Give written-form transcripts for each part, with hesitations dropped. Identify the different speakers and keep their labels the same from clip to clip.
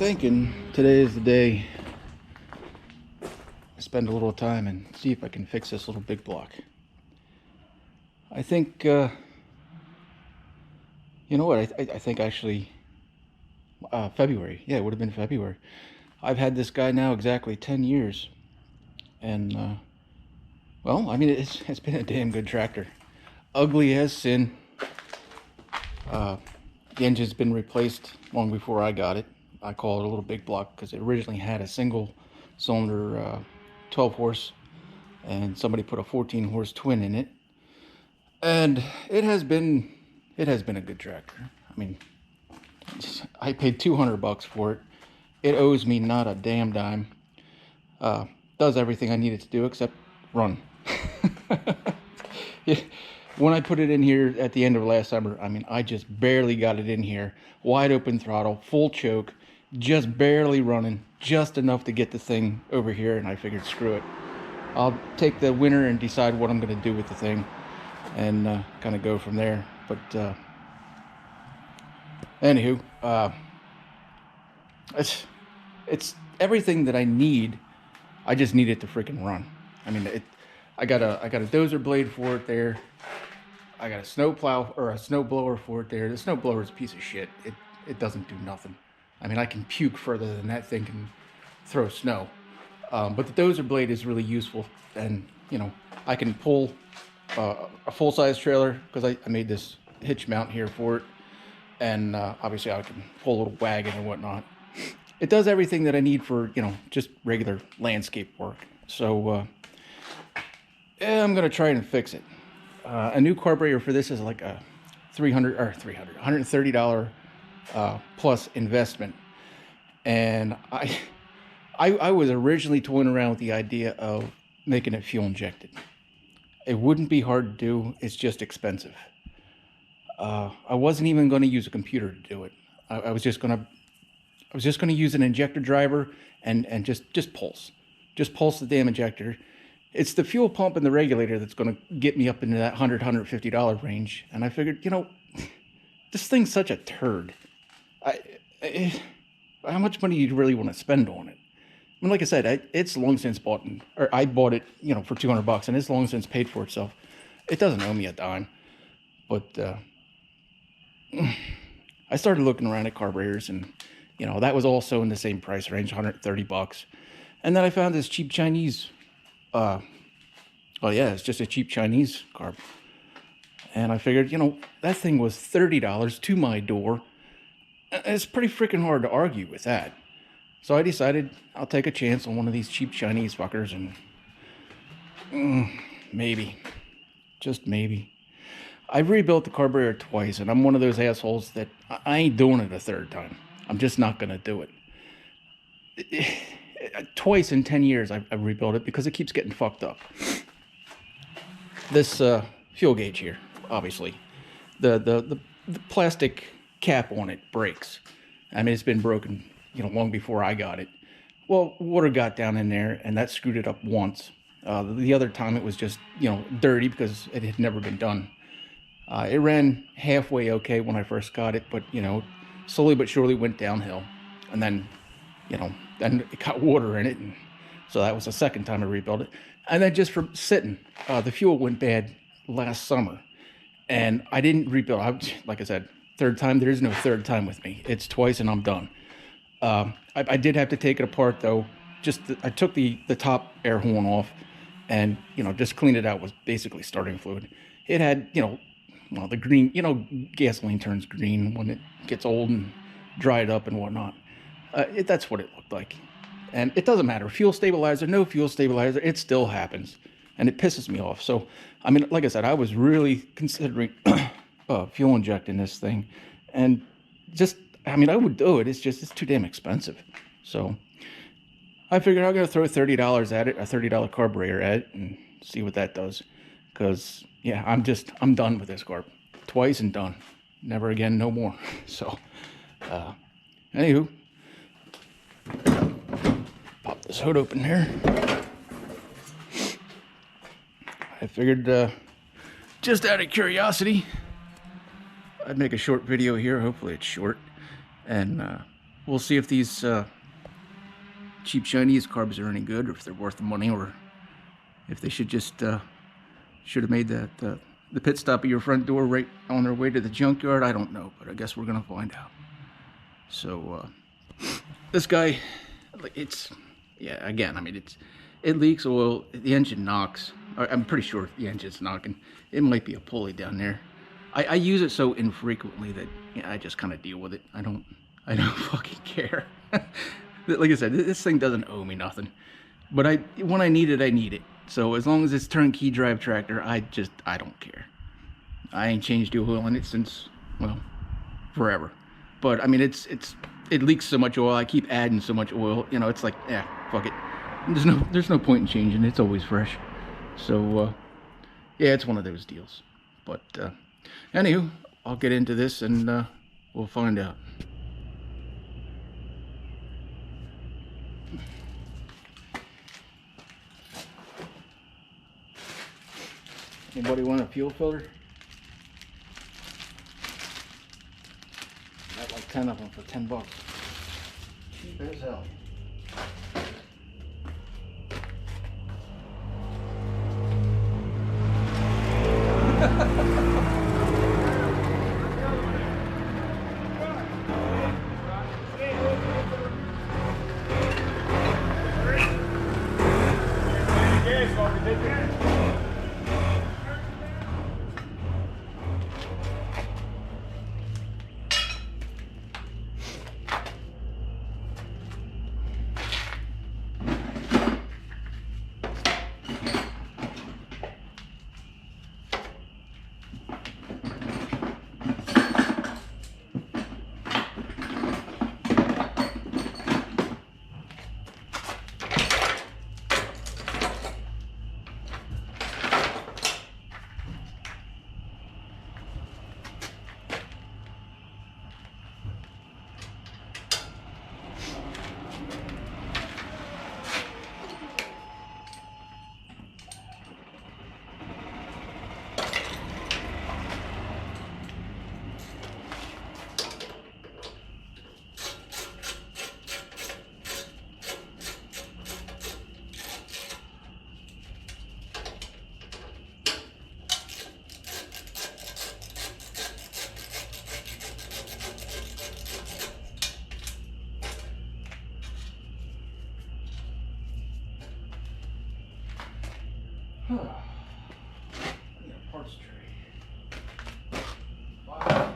Speaker 1: thinking today is the day I spend a little time and see if I can fix this little big block. I think, you know what, I think actually February. Yeah, it would have been February. I've had this guy now exactly 10 years. And, well, I mean, it's been a damn good tractor. Ugly as sin. The engine's been replaced long before I got it. I call it a little big block because it originally had a single cylinder 12 horse, and somebody put a 14 horse twin in it, and it has been a good tractor. I mean, I paid $200 for it. It owes me not a damn dime. Does everything I need it to do except run. When I put it in here at the end of last summer, I mean, I just barely got it in here. Wide open throttle, full choke, just barely running, just enough to get the thing over here, and I figured, screw it. I'll take the winter and decide what I'm going to do with the thing and kind of go from there. But anywho, it's everything that I need. I just need it to freaking run. I mean, I got a dozer blade for it there. I got a snow plow or a snow blower for it there. The snow blower is a piece of shit. It doesn't do nothing. I mean, I can puke further than that thing can throw snow. But the dozer blade is really useful, and you know, I can pull a full-size trailer because I made this hitch mount here for it, and obviously I can pull a little wagon and whatnot. It does everything that I need for, you know, just regular landscape work. So yeah, I'm gonna try and fix it. A new carburetor for this is like a $130 plus investment, and I was originally toying around with the idea of making it fuel injected. It wouldn't be hard to do. It's just expensive. I wasn't even going to use a computer to do it. I was just going to use an injector driver and just pulse the damn injector. It's the fuel pump and the regulator that's going to get me up into that $150 range. And I figured, you know, this thing's such a turd. How much money do you really want to spend on it? I mean, like I said, it's long since bought, or I bought it, you know, for $200, and it's long since paid for itself. It doesn't owe me a dime. But I started looking around at carburetors, and you know, that was also in the same price range, $130. And then I found this cheap Chinese. Oh yeah, it's just a cheap Chinese carb. And I figured, you know, that thing was $30 to my door. It's pretty freaking hard to argue with that. So I decided I'll take a chance on one of these cheap Chinese fuckers, and maybe, just maybe. I've rebuilt the carburetor twice, and I'm one of those assholes that I ain't doing it a third time. I'm just not gonna do it. Twice in 10 years I've rebuilt it because it keeps getting fucked up. This fuel gauge here, obviously, the plastic cap on it breaks. I mean, it's been broken, you know, long before I got it. Well, water got down in there, and that screwed it up once. The other time it was just, you know, dirty because it had never been done. It ran halfway okay when I first got it, but you know, slowly but surely went downhill, and then, you know, then it got water in it, and so that was the second time I rebuilt it. And then just from sitting, the fuel went bad last summer, and I didn't rebuild. Like I said, third time. There is no third time with me. It's twice, and I'm done. I did have to take it apart though. I took the top air horn off, and you know, just cleaned it out with basically starting fluid. It had, you know, well, the green. You know, gasoline turns green when it gets old and dried up and whatnot. That's what it looked like. And it doesn't matter, fuel stabilizer, no fuel stabilizer, it still happens. And it pisses me off. So, I mean, like I said, I was really considering fuel injecting this thing. And just, I mean, I would do it, it's too damn expensive. So, I figured I'm going to throw $30 at it, a $30 carburetor at it, and see what that does. Because, yeah, I'm done with this carb. Twice and done. Never again, no more. So, anywho. Pop this hood open here. I figured, just out of curiosity, I'd make a short video here. Hopefully it's short, and we'll see if these cheap Chinese carbs are any good, or if they're worth the money, or if they should have made the pit stop at your front door right on their way to the junkyard. I don't know, but I guess we're gonna find out. So this guy, yeah, again, I mean, it leaks oil, the engine knocks. I'm pretty sure the engine's knocking. It might be a pulley down there. I use it so infrequently that I just kind of deal with it. I don't fucking care. Like I said, this thing doesn't owe me nothing. But when I need it, I need it. So as long as it's turnkey drive tractor, I don't care. I ain't changed the oil in it since, well, forever. But I mean, it leaks so much oil. I keep adding so much oil. You know, it's like, yeah, fuck it. There's no point in changing. It's always fresh. So yeah, it's one of those deals. But anywho, I'll get into this and we'll find out. Anybody want a fuel filter? Got like 10 of them for $10. Cheap as hell. I need a parts tray. Wow.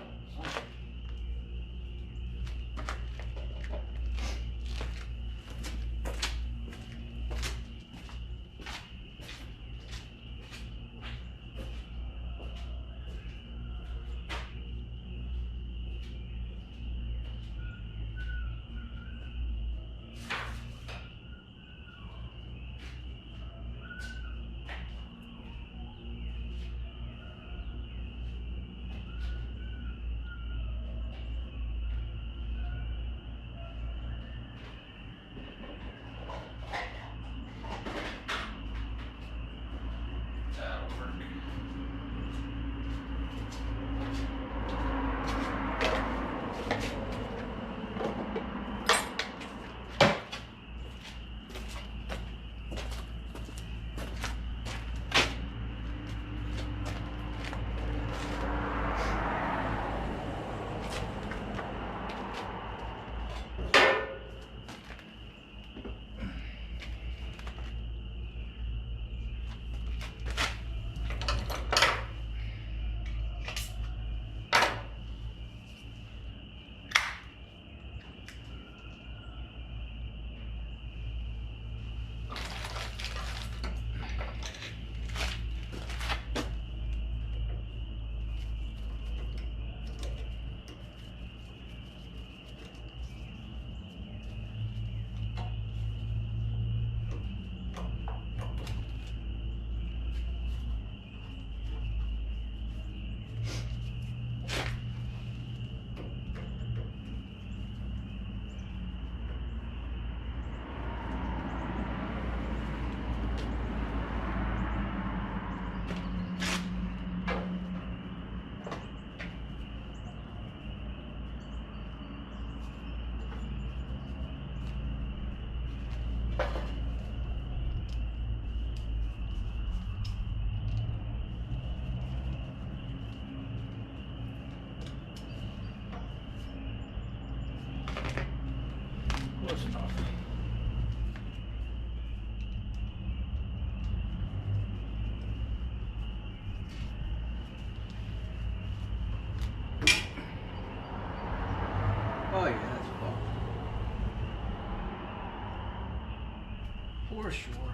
Speaker 1: For sure.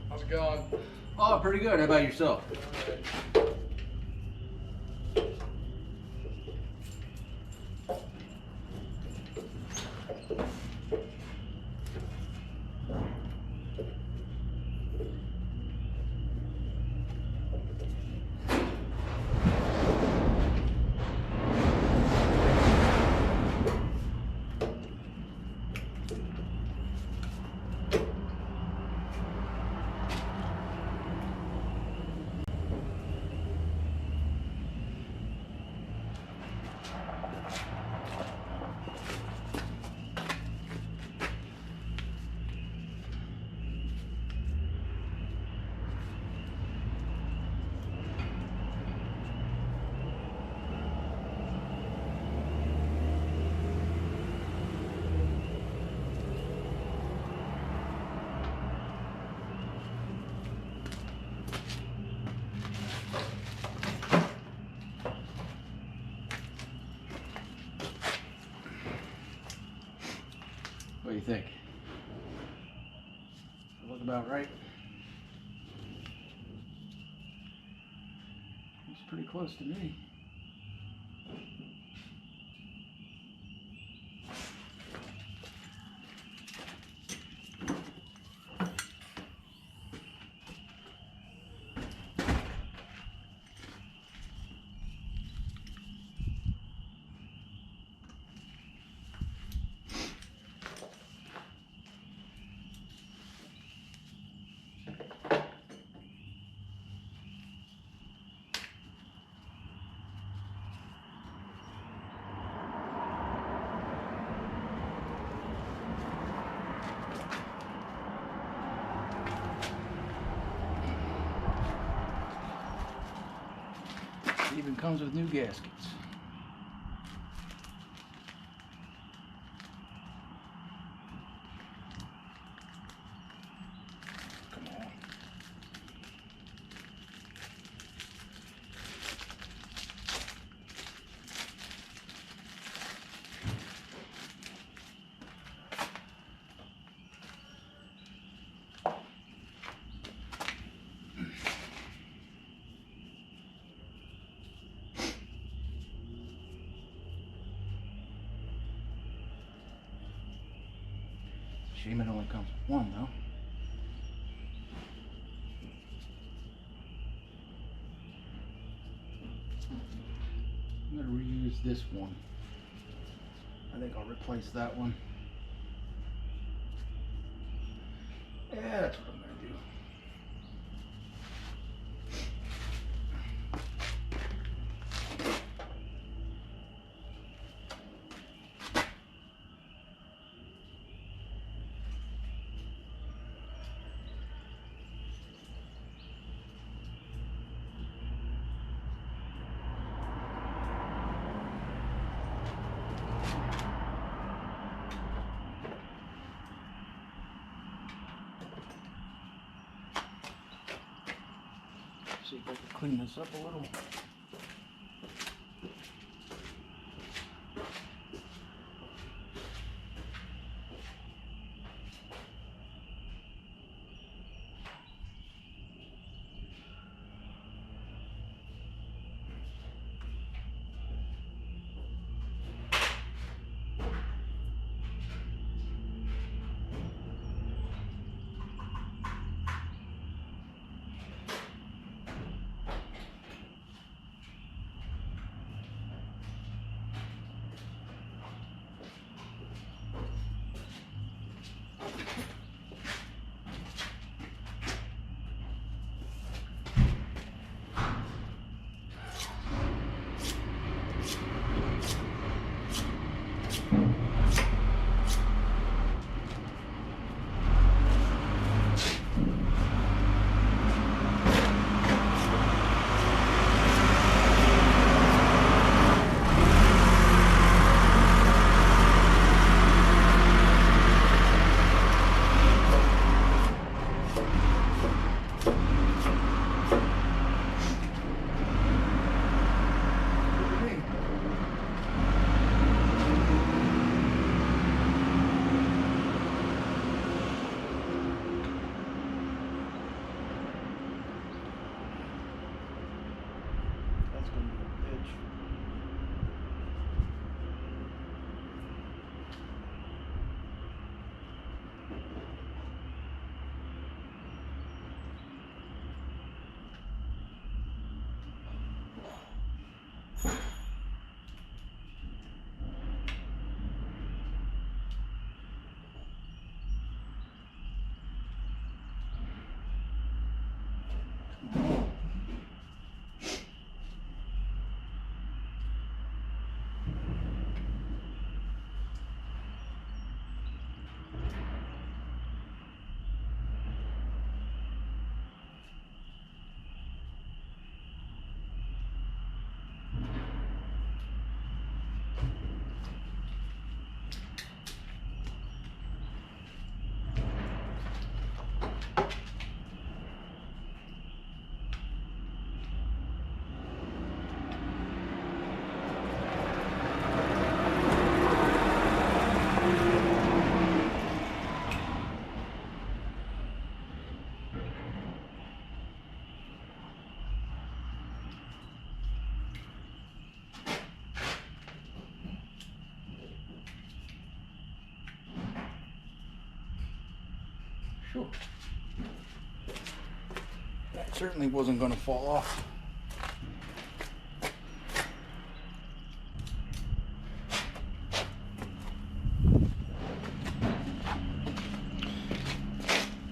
Speaker 2: How's it going?
Speaker 1: Oh, pretty good. How about yourself? What do you think? Look about right. Looks pretty close to me. Even comes with new gaskets. Come on. Shame it only comes with one, though. I'm going to reuse this one. I think I'll replace that one. Yeah, that's what I'm going to do. See if I can clean this up a little. Sure. That certainly wasn't going to fall off.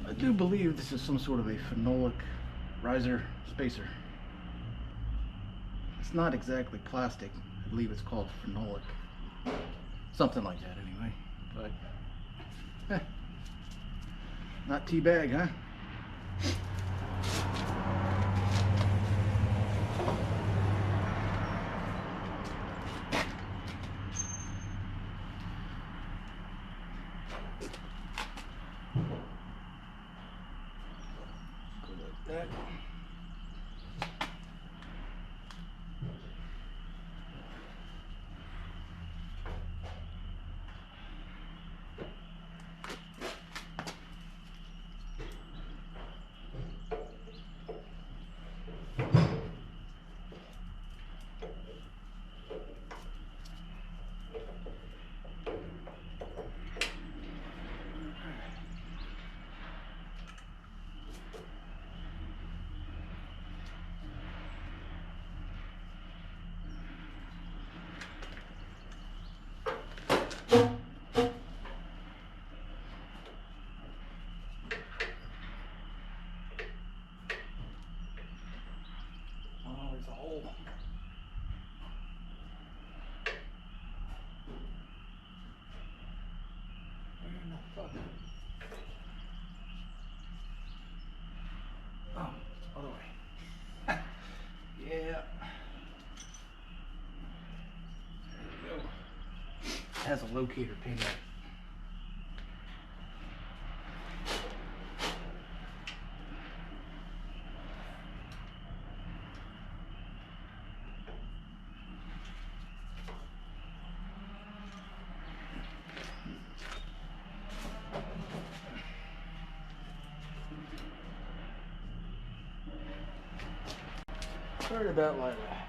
Speaker 1: I do believe this is some sort of a phenolic riser spacer. It's not exactly plastic. I believe it's called phenolic. Something like that anyway. But not teabag, huh? That. Oh, there's a hole. Where in the fuck? Oh, other way. Yeah. There we go. Has a locator pin in it. Right about like that.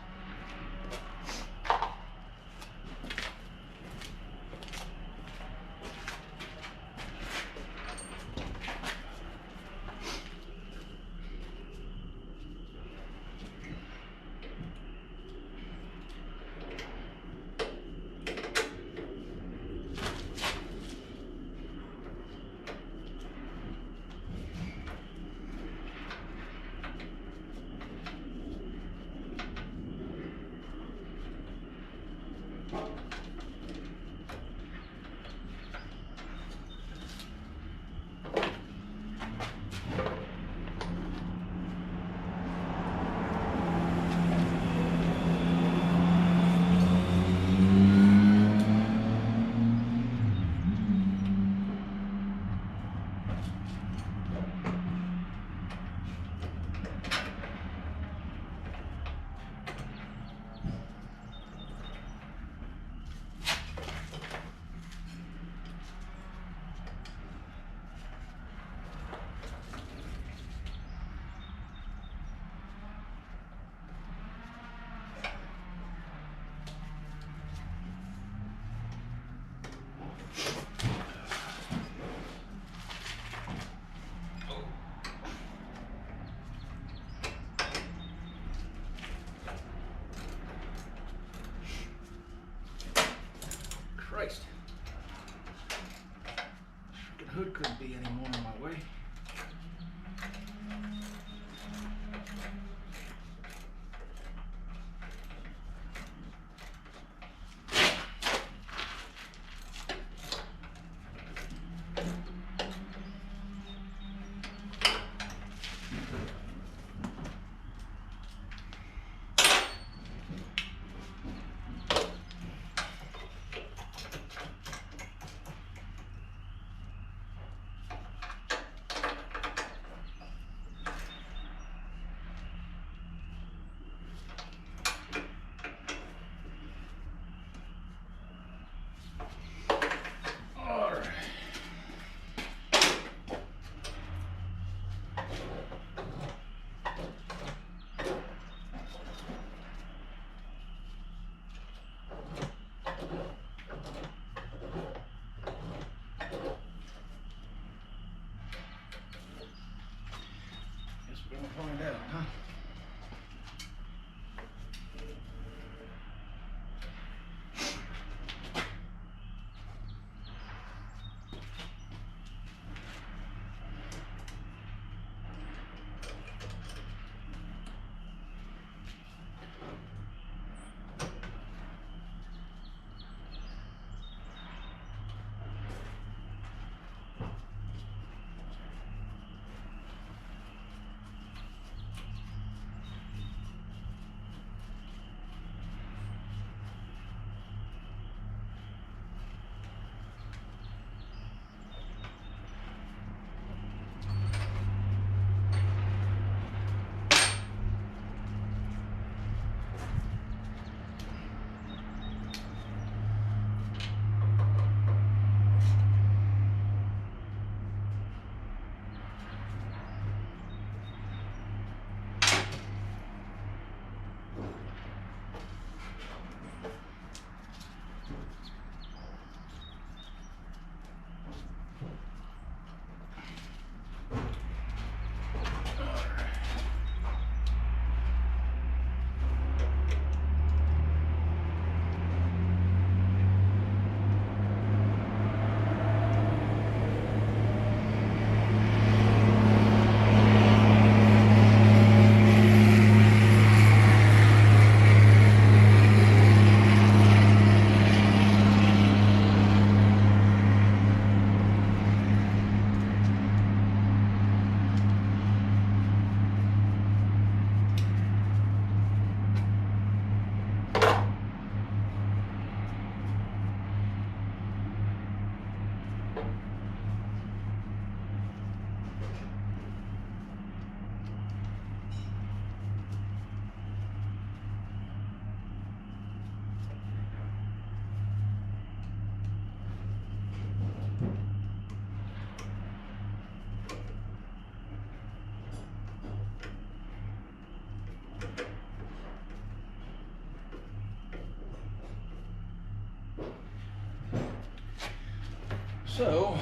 Speaker 1: So,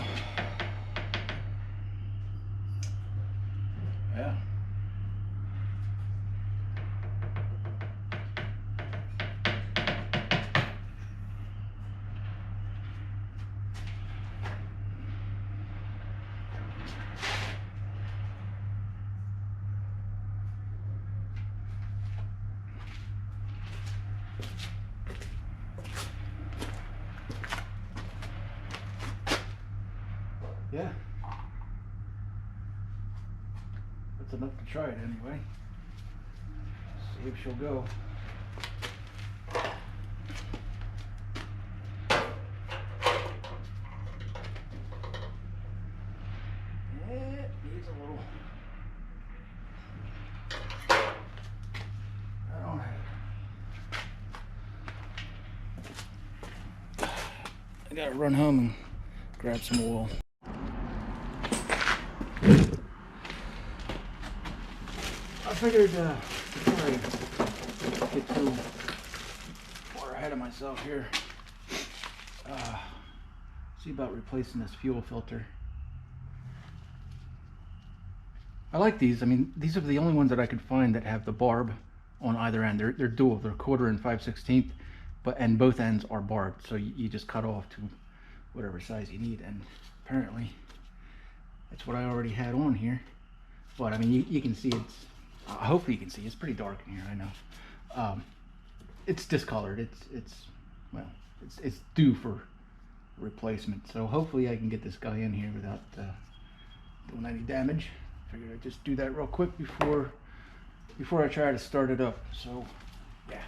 Speaker 1: yeah. Yeah. That's enough to try it anyway. See if she'll go. It needs a little. I don't have. I gotta run home and grab some oil. I figured before I get too far ahead of myself here, see about replacing this fuel filter. I like these. I mean, these are the only ones that I could find that have the barb on either end. They're dual. They're 1/4 and 5/16, and both ends are barbed. So you just cut off to whatever size you need. And apparently, that's what I already had on here. But I mean, you can see it's. Hopefully you can see it's pretty dark in here. I know. It's discolored. Well, it's due for replacement. So hopefully I can get this guy in here without doing any damage. Figured I'd just do that real quick before I try to start it up. So yeah.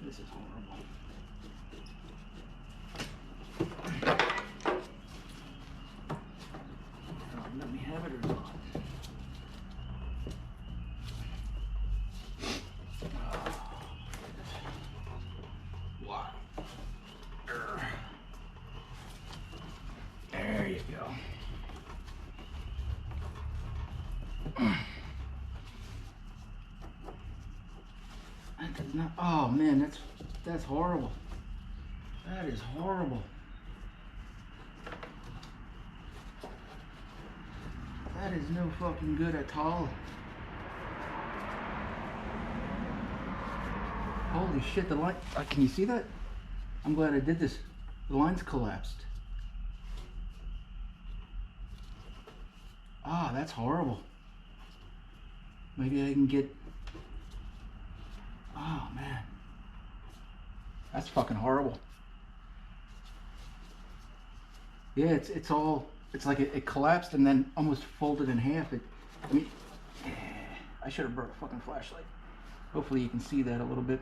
Speaker 1: This is horrible. Let me have it or not. Wow. There you go. That does not. Oh man, that's horrible. That is horrible. That is no fucking good at all. Holy shit, the line. Can you see that? I'm glad I did this. The line's collapsed. Ah, that's horrible. Maybe I can get. Oh man, that's fucking horrible. Yeah, it's all. It's like it collapsed and then almost folded in half. I mean, I should have brought a fucking flashlight. Hopefully you can see that a little bit.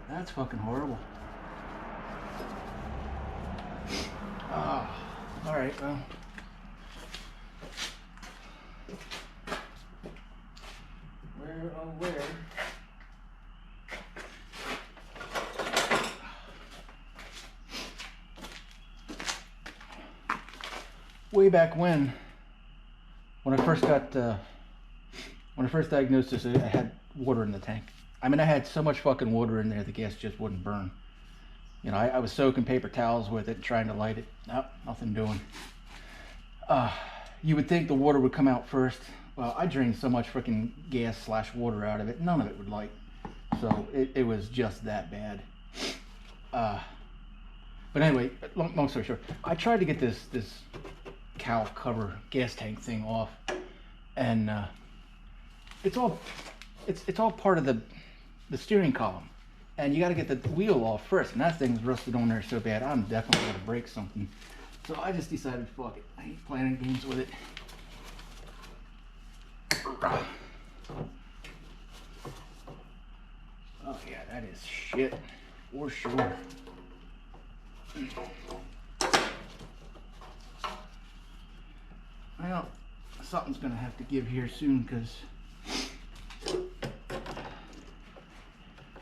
Speaker 1: That's fucking horrible. Ah, all right, well. Where? Way back when I first diagnosed this, I had water in the tank. I mean, I had so much fucking water in there, the gas just wouldn't burn. You know, I was soaking paper towels with it, trying to light it. Nope, nothing doing. You would think the water would come out first. Well, I drained so much freaking gas/water out of it, none of it would light. So it was just that bad. But anyway, long story short, I tried to get this cowl cover gas tank thing off, and it's all part of the steering column, and you got to get the wheel off first, and that thing's rusted on there so bad I'm definitely gonna break something. So I just decided, fuck it, I ain't playing games with it. Oh yeah, that is shit for sure. Well, something's gonna have to give here soon, because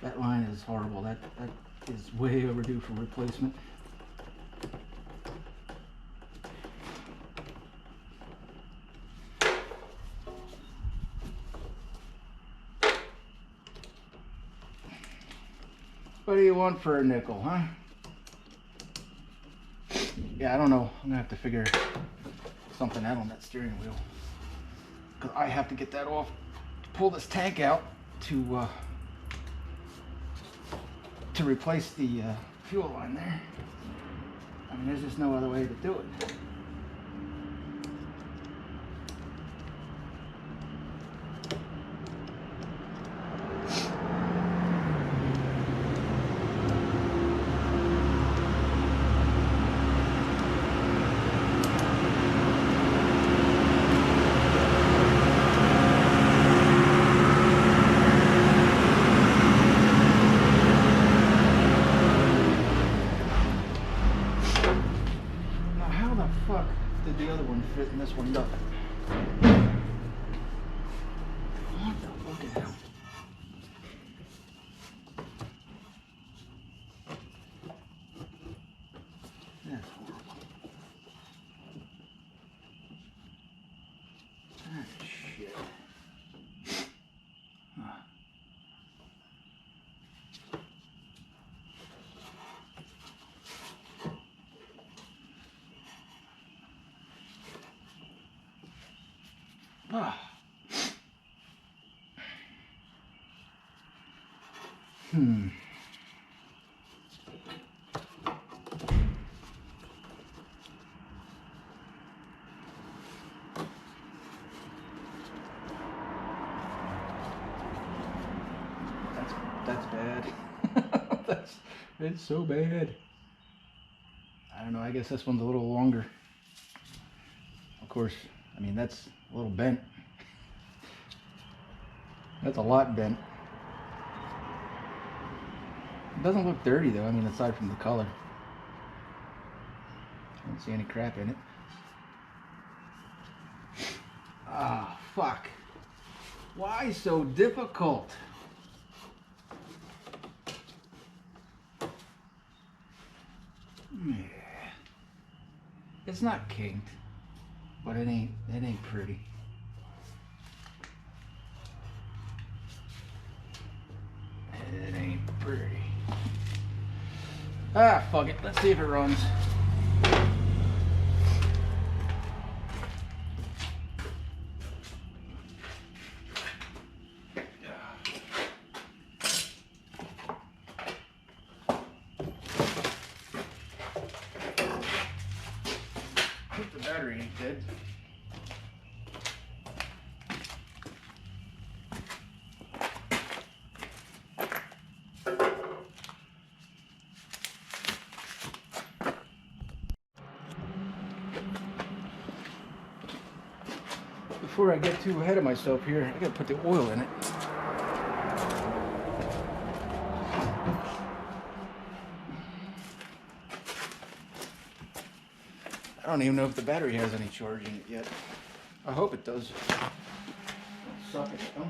Speaker 1: That line is horrible. That is way overdue for replacement. What do you want for a nickel, huh? Yeah, I don't know. I'm gonna have to figure something out on that steering wheel, because I have to get that off to pull this tank out to replace the fuel line there. I mean, there's just no other way to do it. Did the other one fit and this one doesn't? What the fucking hell? That's horrible. That's shit. Huh. Ah. That's bad. It's so bad. I don't know, I guess this one's a little longer. Of course, I mean, that's a little bent. That's a lot bent. It doesn't look dirty though, I mean, aside from the color. I don't see any crap in it. Ah, fuck. Why so difficult? Yeah. It's not kinked, but it ain't pretty. It ain't pretty. Ah, fuck it. Let's see if it runs. The battery ain't dead. Before I get too ahead of myself here, I gotta put the oil in it. I don't even know if the battery has any charge in it yet. I hope it does. Suck it, though.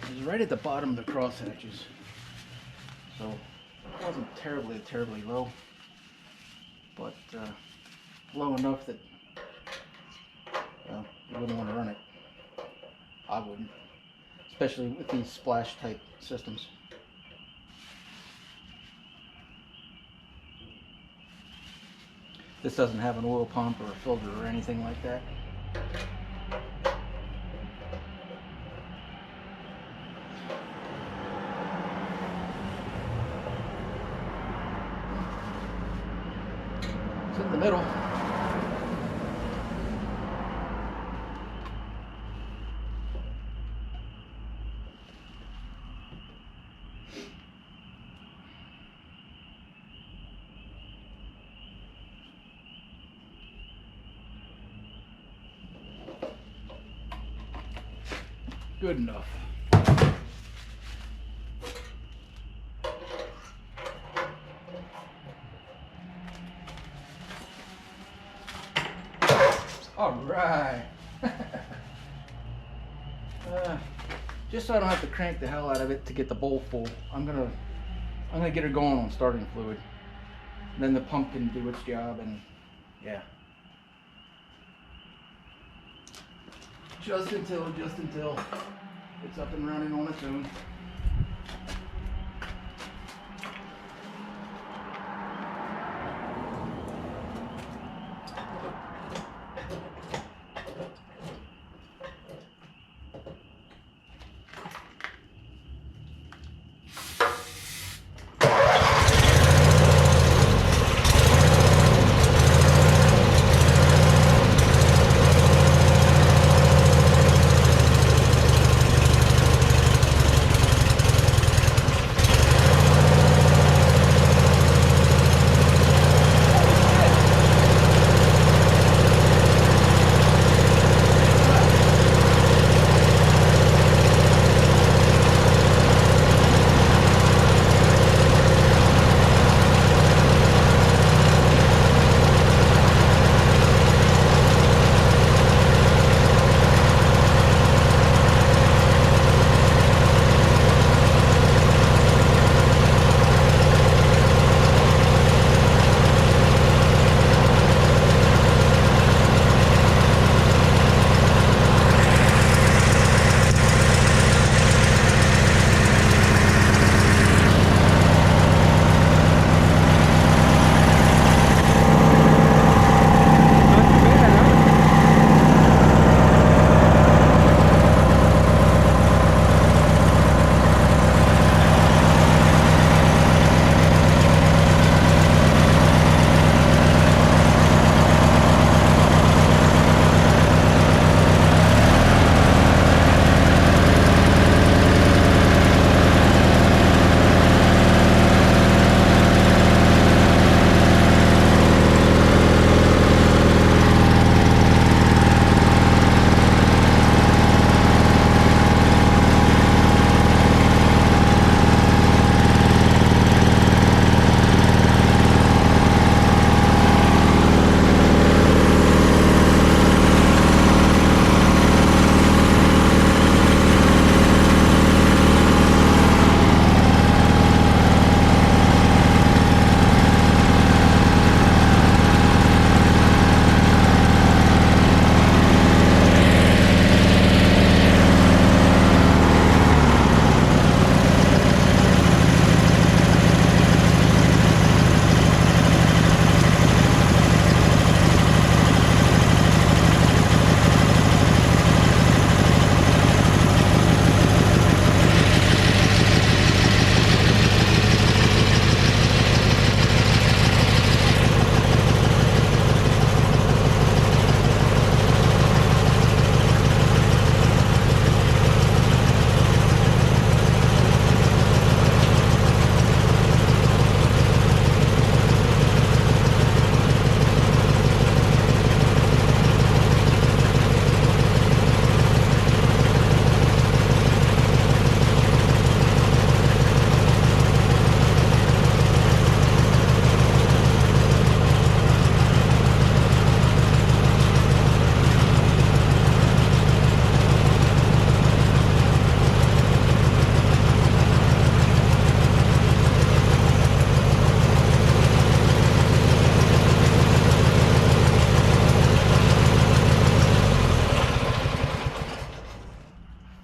Speaker 1: It was right at the bottom of the cross hatches, so it wasn't terribly low, but low enough that, well, you wouldn't want to run it. I wouldn't, especially with these splash type systems. This doesn't have an oil pump or a filter or anything like that. It's in the middle. Good enough. All right. Just so I don't have to crank the hell out of it to get the bowl full, I'm gonna get her going on starting fluid. And then the pump can do its job, and yeah. Just until it's up and running on its own.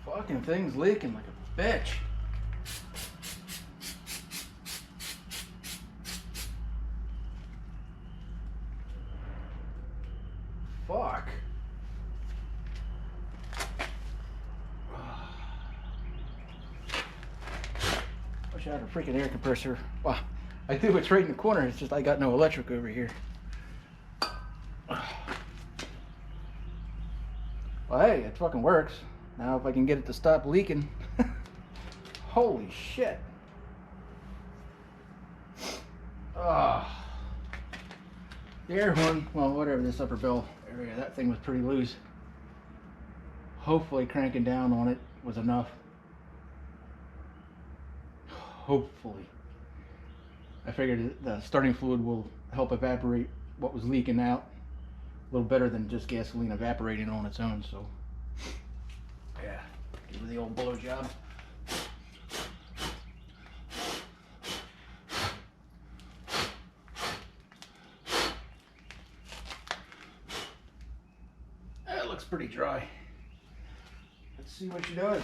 Speaker 1: Fucking thing's leaking like a bitch. Fuck. Wish I had a freaking air compressor. Wow, I do. It's right in the corner. It's just I got no electric over here. Well, hey, it fucking works. Now if I can get it to stop leaking. Holy shit. The air horn, well, whatever, this upper bell area, that thing was pretty loose. Hopefully cranking down on it was enough. Hopefully. I figured the starting fluid will help evaporate what was leaking out a little better than just gasoline evaporating on its own. So, yeah, give it the old blow job. That looks pretty dry. Let's see what she does.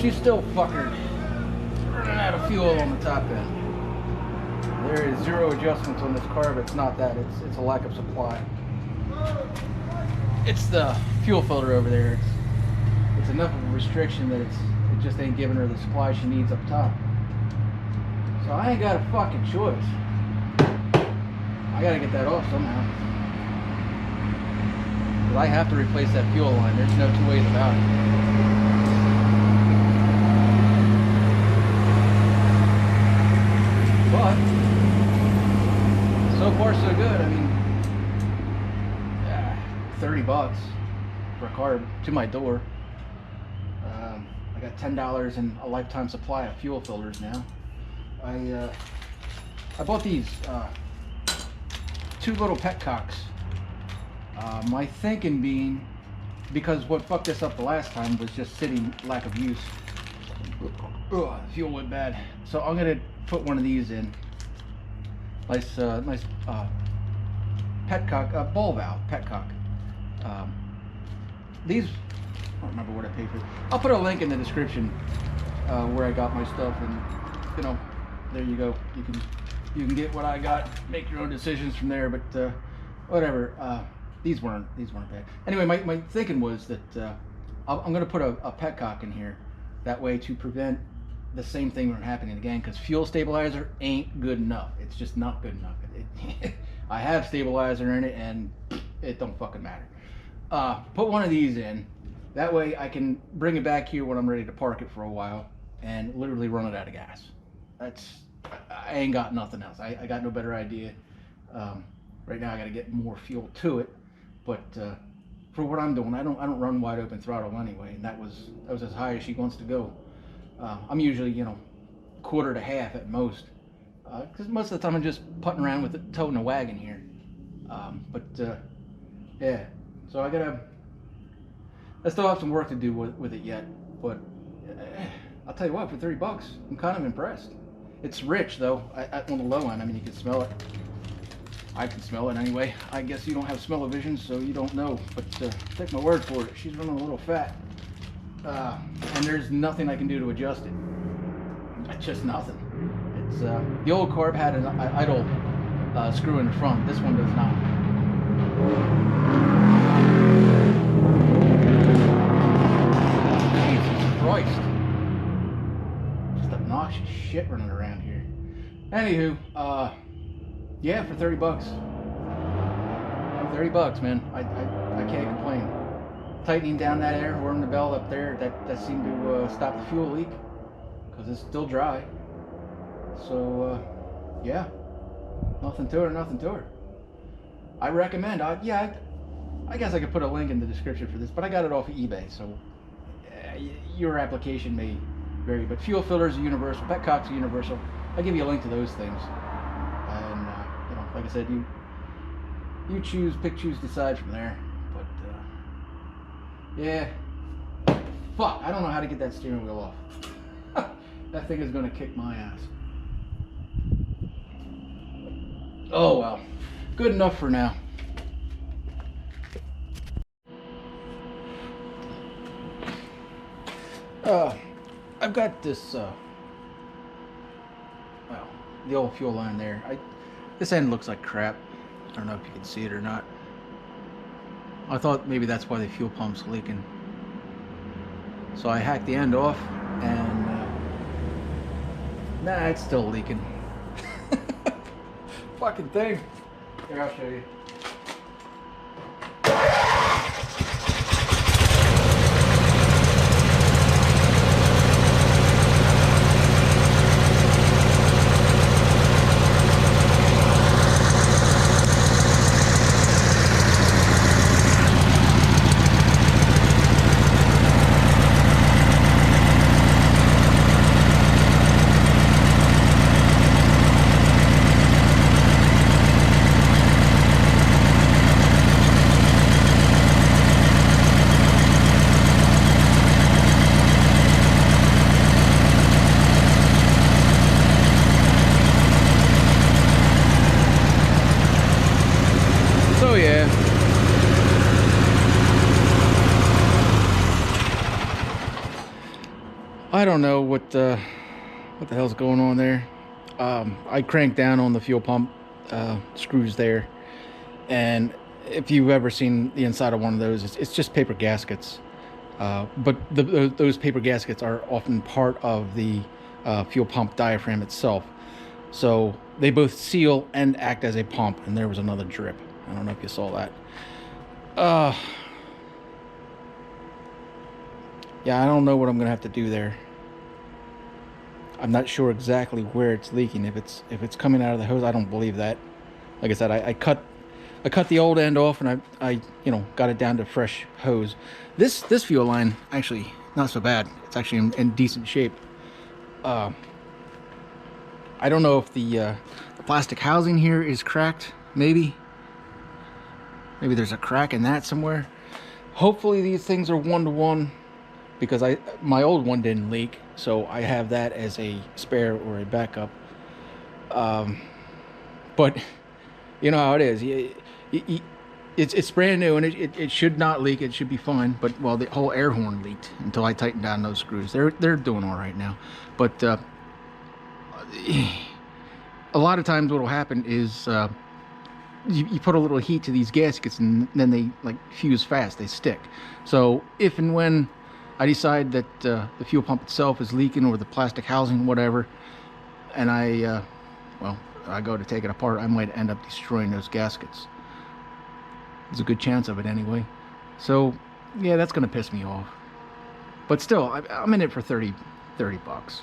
Speaker 1: She's still fucking running out of fuel on the top end. There is zero adjustments on this carb. It's not that. It's a lack of supply. It's the fuel filter over there. It's enough of a restriction that it just ain't giving her the supply she needs up top. So I ain't got a fucking choice. I gotta get that off somehow. But I have to replace that fuel line. There's no two ways about it. But so far so good. I mean, $30 for a carb to my door. I got $10 in a lifetime supply of fuel filters now. I bought these two little petcocks. My thinking being, because what fucked this up the last time was just sitting, lack of use. Ugh, fuel went bad. So I'm gonna put one of these in. Nice petcock, ball valve petcock. These, I don't remember what I paid for. I'll put a link in the description where I got my stuff, and you know, there you go. You can get what I got. Make your own decisions from there. But whatever. These weren't bad. Anyway, my thinking was that I'm gonna put a petcock in here, that way to prevent the same thing from happening again, because fuel stabilizer ain't good enough. It's just not good enough. I have stabilizer in it, and it don't fucking matter. Put one of these in. That way I can bring it back here when I'm ready to park it for a while and literally run it out of gas. I ain't got nothing else. I got no better idea. Right now I got to get more fuel to it, but for what I'm doing, I don't run wide open throttle anyway, and that was as high as she wants to go. I'm usually, quarter to half at most, because most of the time I'm just putting around with it, toting a wagon here. Yeah, so I still have some work to do with it yet, but I'll tell you what, for $30, I'm kind of impressed. It's rich though, on the low end. I mean, you can smell it. I can smell it anyway. I guess you don't have smell-o-vision, so you don't know, but take my word for it, she's running a little fat. And there's nothing I can do to adjust it. Just nothing. It's the old carb had an idle screw in the front. This one does not. Jesus Christ! Just obnoxious shit running around here. Anywho, yeah, for $30. $30, man. I can't complain. Tightening down that air horn, the belt up there, that seemed to stop the fuel leak, because it's still dry. So yeah, nothing to her. I recommend. I guess I could put a link in the description for this, but I got it off of eBay, so your application may vary. But fuel filters are universal, petcock's are universal. I'll give you a link to those things, and like I said, you choose, decide from there. Yeah. Fuck, I don't know how to get that steering wheel off. That thing is gonna kick my ass. Oh well. Good enough for now. I've got this well, the old fuel line there. This end looks like crap. I don't know if you can see it or not. I thought maybe that's why the fuel pump's leaking. So I hacked the end off, and nah, it's still leaking. Fucking thing. Here, I'll show you. So yeah, I don't know what the hell's going on there. I cranked down on the fuel pump screws there, and if you've ever seen the inside of one of those, it's just paper gaskets. But those paper gaskets are often part of the fuel pump diaphragm itself. So they both seal and act as a pump, and there was another drip. I don't know if you saw that. Yeah, I don't know what I'm gonna have to do there. I'm not sure exactly where it's leaking. If it's coming out of the hose, I don't believe that. Like I said, I cut the old end off, and I got it down to fresh hose. This fuel line actually not so bad. It's actually in decent shape. I don't know if the plastic housing here is cracked. Maybe there's a crack in that somewhere. Hopefully these things are one-to-one, because my old one didn't leak, so I have that as a spare or a backup. But you know how it is. It's brand new, and it should not leak. It should be fine. But well, the whole air horn leaked until I tightened down those screws. They're doing all right now. But a lot of times what will happen is you put a little heat to these gaskets, and then they like fuse fast. They stick. So if and when I decide that the fuel pump itself is leaking, or the plastic housing, whatever, and well, I go to take it apart, I might end up destroying those gaskets. There's a good chance of it anyway. So yeah, that's gonna piss me off. But still, I'm in it for 30 bucks.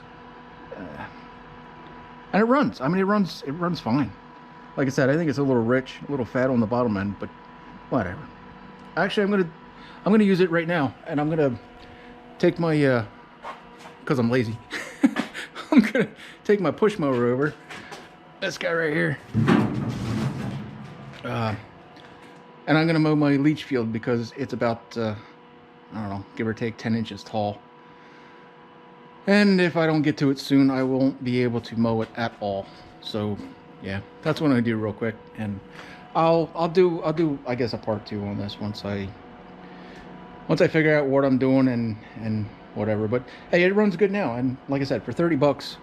Speaker 1: And it runs. I mean, it runs fine. Like I said, I think it's a little rich, a little fat on the bottom end, but whatever. Actually, I'm gonna use it right now, and I'm gonna take my because I'm lazy. I'm gonna take my push mower over. This guy right here. And I'm gonna mow my leach field because it's about I don't know, give or take 10 inches tall. And if I don't get to it soon, I won't be able to mow it at all. So yeah, that's what I'm gonna do real quick, and I'll do I guess a part 2 on this once I figure out what I'm doing and whatever. But hey, it runs good now, and like I said, for 30 bucks,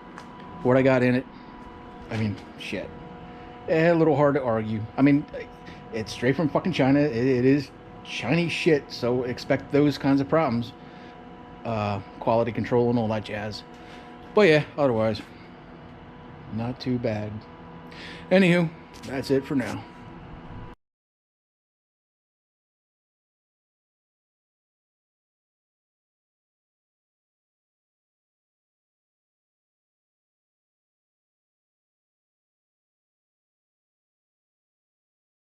Speaker 1: what I got in it, I mean, shit. A little hard to argue. I mean, it's straight from fucking China. It is Chinese shit, so expect those kinds of problems. Quality control and all that jazz. But yeah, otherwise, not too bad. Anywho, that's it for now.